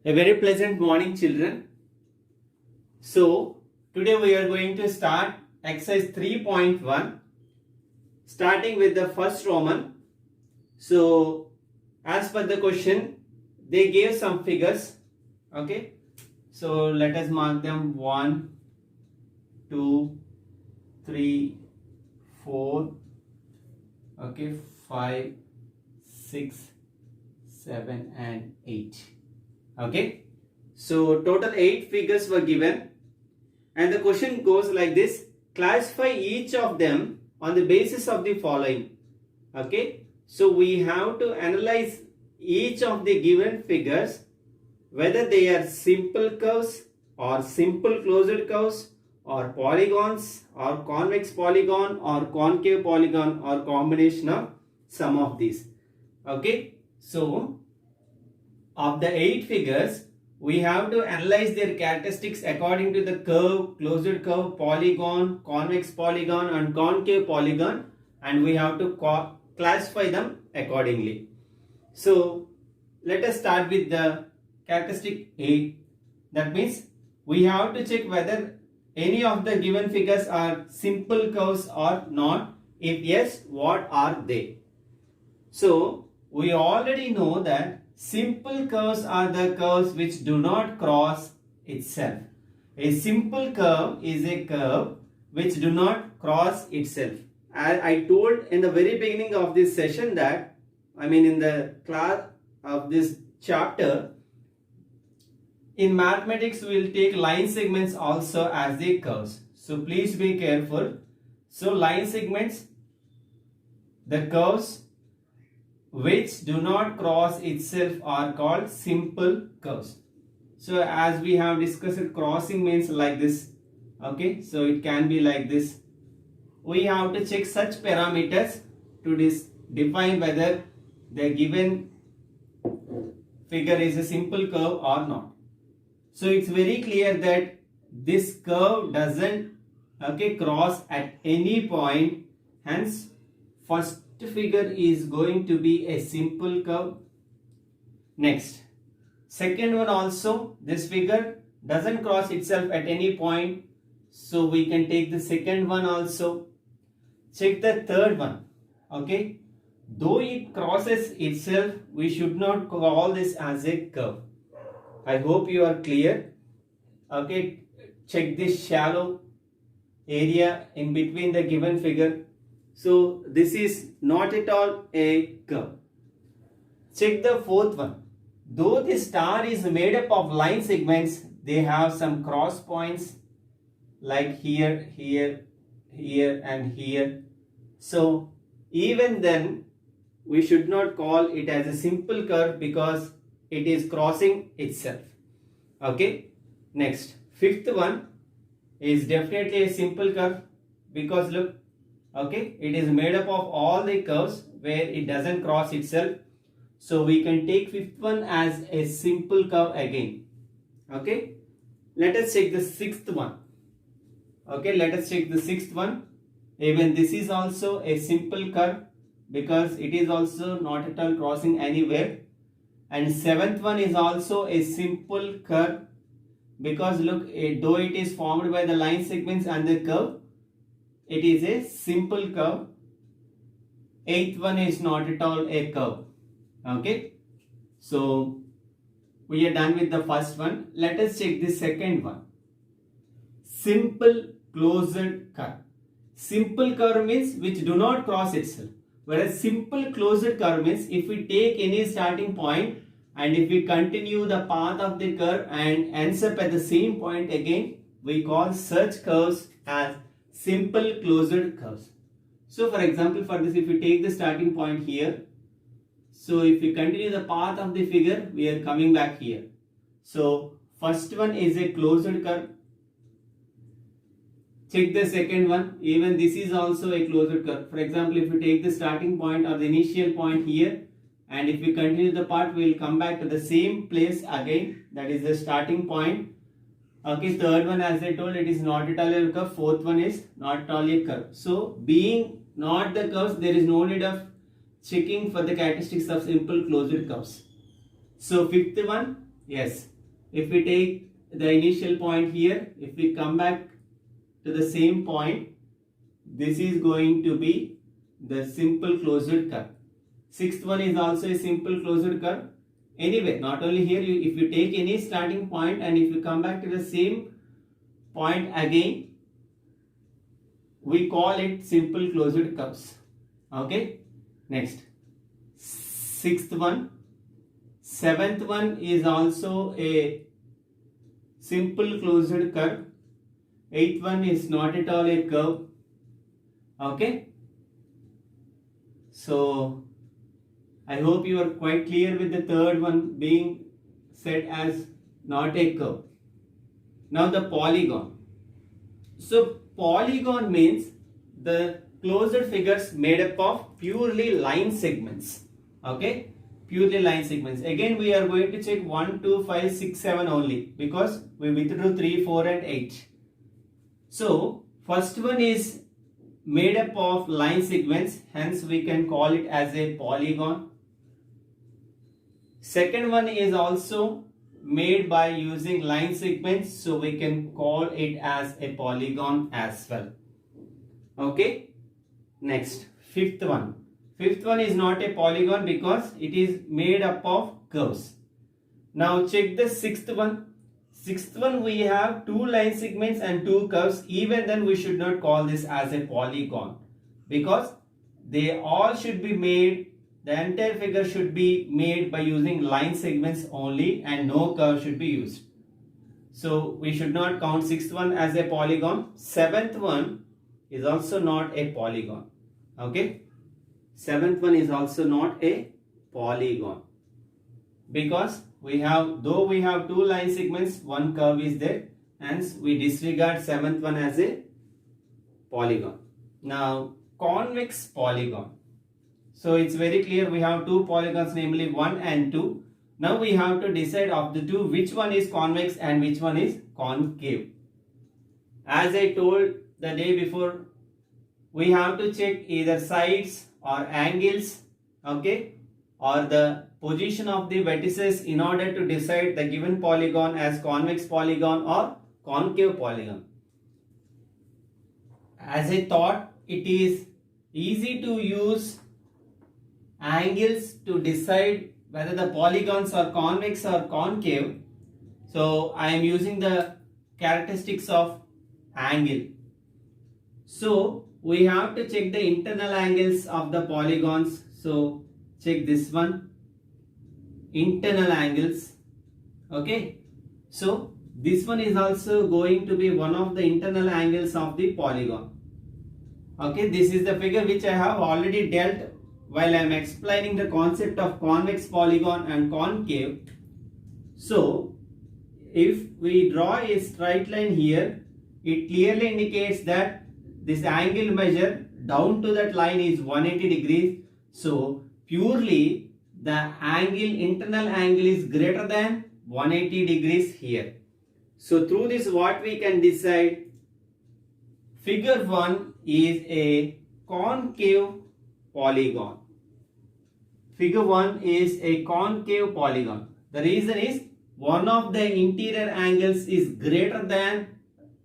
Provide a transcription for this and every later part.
A very pleasant morning, children. So, today we are going to start exercise 3.1, starting with the first Roman. So, as per the question, they gave some figures. Okay. So, let us mark them 1, 2, 3, 4, okay, 5, 6, 7 and 8. Okay, so total 8 figures were given and the question goes like this: classify each of them on the basis of the following. Okay, so we have to analyze each of the given figures, whether they are simple curves or simple closed curves or polygons or convex polygon or concave polygon or combination of some of these. Okay, so of the 8 figures, we have to analyze their characteristics according to the curve, closed curve, polygon, convex polygon and concave polygon, and we have to classify them accordingly. So let us start with the characteristic A. That means we have to check whether any of the given figures are simple curves or not. If yes, what are they? So we already know that simple curves are the curves which do not cross itself. A simple curve is a curve which do not cross itself. I told in the very beginning of this session that, in the class of this chapter, in mathematics we will take line segments also as the curves. So please be careful. So line segments, the curves which do not cross itself are called simple curves. So as we have discussed, crossing means like this. Okay, so it can be like this. We have to check such parameters to define whether the given figure is a simple curve or not. So it's very clear that this curve doesn't cross at any point, hence first figure is going to be a simple curve. Next, second one also, this figure doesn't cross itself at any point, so we can take the second one also. Check the third one. Okay, though it crosses itself, we should not call this as a curve. I hope you are clear. Okay, check this shallow area in between the given figure. So this is not at all a curve. Check the fourth one. Though the star is made up of line segments, they have some cross points like here, here, here and here. So even then we should not call it as a simple curve because it is crossing itself. Okay. Next, fifth one is definitely a simple curve because look, okay, it is made up of all the curves where it doesn't cross itself. So we can take fifth one as a simple curve again. Okay, let us check the sixth one. Okay, let us check the sixth one. Even this is also a simple curve because it is also not at all crossing anywhere. And seventh one is also a simple curve because look, though it is formed by the line segments and the curve, it is a simple curve. Eighth one is not at all a curve. Okay, so we are done with the first one. Let us check the second one. Simple closed curve. Simple curve means which do not cross itself, whereas simple closed curve means if we take any starting point and if we continue the path of the curve and ends up at the same point again, we call such curves as simple closed curves. So for example, for this, if we take the starting point here, so if we continue the path of the figure, we are coming back here. So first one is a closed curve. Check the second one. Even this is also a closed curve. For example, if we take the starting point or the initial point here, and if we continue the path, we will come back to the same place again. That is the starting point. Okay, third one, as I told, it is not at all a curve. Fourth one is not at all a curve. So being not the curves, there is no need of checking for the characteristics of simple closed curves. So fifth one, yes, if we take the initial point here, if we come back to the same point, this is going to be the simple closed curve. Sixth one is also a simple closed curve. Anyway, not only here, if you take any starting point and if you come back to the same point again, we call it simple closed curves. Okay, next, sixth one. Seventh one is also a simple closed curve. Eighth one is not at all a curve. Okay, so I hope you are quite clear with the third one being set as not a curve. Now the polygon. So polygon means the closed figures made up of purely line segments. Okay, purely line segments. Again we are going to check 1, 2, 5, 6, 7 only because we withdrew 3, 4 and 8. So first one is made up of line segments, hence we can call it as a polygon. Second one is also made by using line segments, so we can call it as a polygon as well. Okay, next, fifth one. Fifth one is not a polygon because it is made up of curves. Now check the sixth one. Sixth one, we have 2 line segments and 2 curves. Even then we should not call this as a polygon because they all should be made, the entire figure should be made by using line segments only and no curve should be used. So we should not count sixth one as a polygon. Seventh one is also not a polygon. Okay, seventh one is also not a polygon because we have, though we have 2 line segments, 1 curve is there, hence we disregard seventh one as a polygon. Now convex polygon. So it's very clear, we have 2 polygons, namely 1 and 2. Now we have to decide of the 2 which one is convex and which one is concave. As I told the day before, we have to check either sides or angles, okay, or the position of the vertices in order to decide the given polygon as convex polygon or concave polygon. As I thought, it is easy to use angles to decide whether the polygons are convex or concave. So I am using the characteristics of angle. So we have to check the internal angles of the polygons. So check this one, internal angles. Okay, so this one is also going to be one of the internal angles of the polygon. Okay, this is the figure which I have already dealt while I am explaining the concept of convex polygon and concave. So if we draw a straight line here, it clearly indicates that this angle measure down to that line is 180 degrees. So purely the angle, internal angle is greater than 180 degrees here. So through this what we can decide, figure 1 is a concave polygon. Figure 1 is a concave polygon. The reason is one of the interior angles is greater than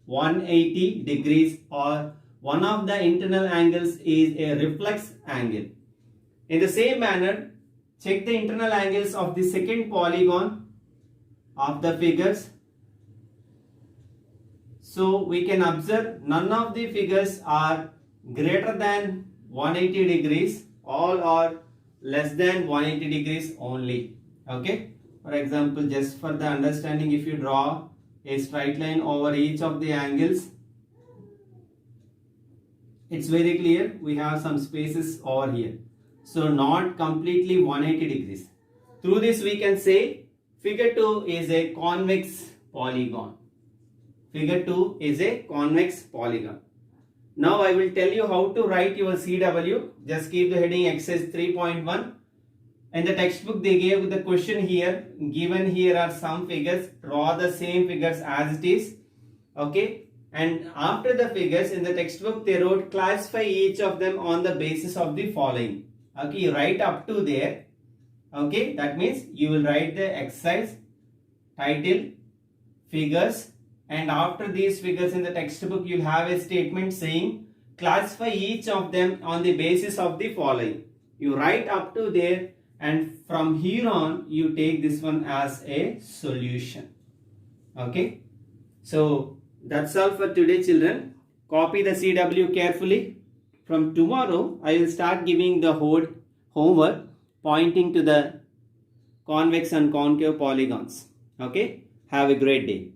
180 degrees or one of the internal angles is a reflex angle. In the same manner, check the internal angles of the second polygon of the figures. So we can observe none of the figures are greater than 180 degrees, all are less than 180 degrees only. Okay, for example, just for the understanding, if you draw a straight line over each of the angles, it's very clear we have some spaces over here. So not completely 180 degrees. Through this we can say figure 2 is a convex polygon. Figure 2 is a convex polygon. Now I will tell you how to write your CW. Just keep the heading exercise 3.1. In the textbook they gave the question here. Given here are some figures. Draw the same figures as it is. Okay. And after the figures in the textbook they wrote classify each of them on the basis of the following. Okay. You write up to there. Okay. That means you will write the exercise, title, figures, and after these figures in the textbook you'll have a statement saying classify each of them on the basis of the following. You write up to there, and from here on you take this one as a solution. Okay, so that's all for today, children. Copy the CW carefully. From tomorrow I will start giving the whole homework pointing to the convex and concave polygons. Okay, have a great day.